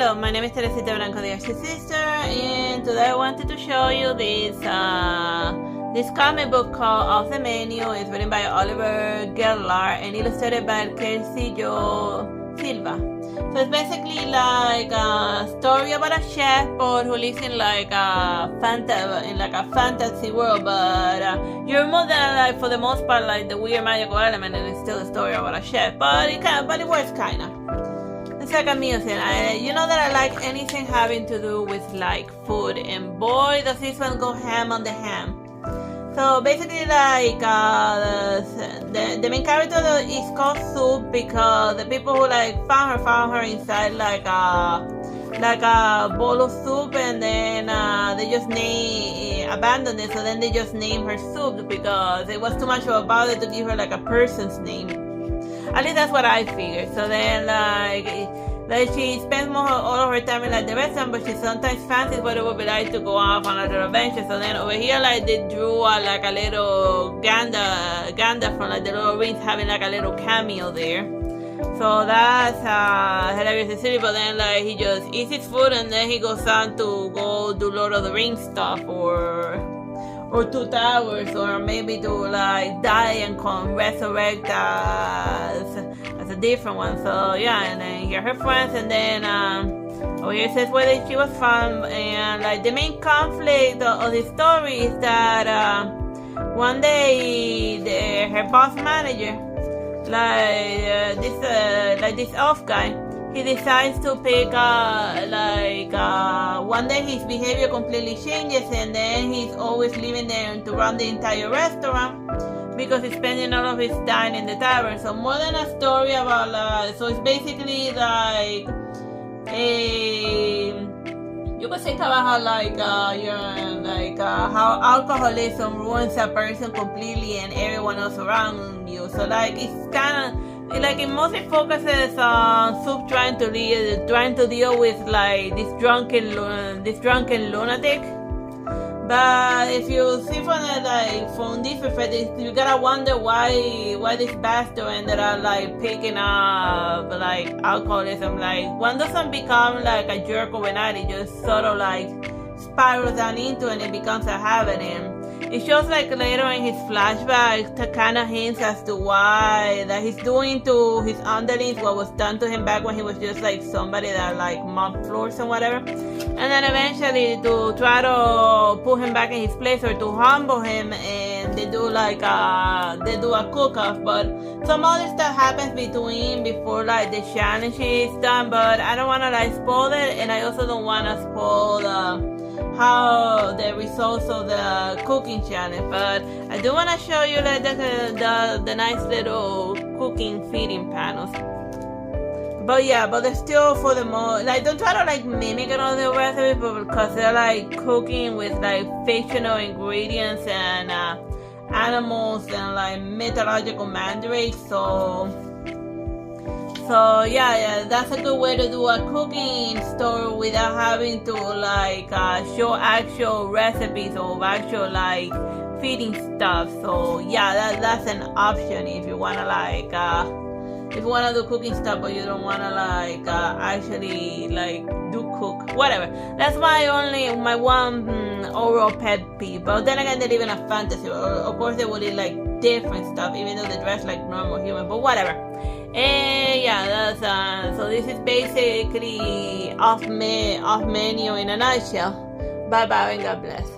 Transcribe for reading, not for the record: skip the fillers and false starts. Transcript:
Hello, my name is Teresita Blanco, the Artsy Sister, and today I wanted to show you this comic book called Off the Menu. It's written by Oliver Gellar and illustrated by Quercillo Silva. So it's basically like a story about a chef who lives in like a fantasy world, but you're more than like for the most part like the weird magical element, and it's still a story about a chef, but it works kinda. It's like a meal thing. You know that I like anything having to do with like food, and boy does this one go ham on the ham. So basically like the main character is called Soup because the people who like found her inside like a bowl of soup, and then they just abandoned it, so then they just named her Soup because it was too much of a bother to give her like a person's name. At least that's what I figured. So then, like she spends all of her time in like the restaurant, but she sometimes fancies what it would be like to go off on a little adventure. So then over here, like they drew like a little Ganda from like the Lord of the Rings, having like a little cameo there. So that's hilarious and silly. But then like he just eats his food and then he goes on to go do Lord of the Rings stuff or Two Towers, or maybe to like die and come resurrect as a different one. So yeah, and then here her friends, and then over here it says where she was from, and like the main conflict of the story is that one day her boss manager, this elf guy, he decides to pick one day his behavior completely changes, and then he's always living there to run the entire restaurant because he's spending all of his time in the tavern. So more than a story about so it's basically like you could say about how alcoholism ruins a person completely and everyone else around you. So like it's kind of like it mostly focuses on Soup trying to deal with like this drunken lunatic. But if you see from this perspective, you gotta wonder why this bastard ended up like picking up like alcoholism. Like one doesn't become like a jerk overnight; it just sort of like spirals down into it and it becomes a habit. And it shows like later in his flashback to kind of hints as to why that he's doing to his underlings what was done to him back when he was just like somebody that like mopped floors and whatever, and then eventually to try to put him back in his place or to humble him, and they do a cook-off. But some other stuff happens before like the challenge is done, but I don't want to like spoil it, and I also don't want to spoil how the results of the cooking challenge. But I do want to show you like the nice little cooking feeding panels. But yeah, but they're still for the most like don't try to like mimic another recipe, but because they're like cooking with like fictional ingredients and animals and like mythological mandrakes. So yeah, that's a good way to do a cooking story without having to like show actual recipes or actual like feeding stuff. So yeah, that's an option if you wanna like if you wanna do cooking stuff but you don't wanna like actually like do cook, whatever. That's my one overall pet peeve. But then again, they live in a fantasy. Of course, they would eat like different stuff, even though they dress like normal human. But whatever. And yeah, that's so this is basically off menu in a nutshell. Bye bye and God bless.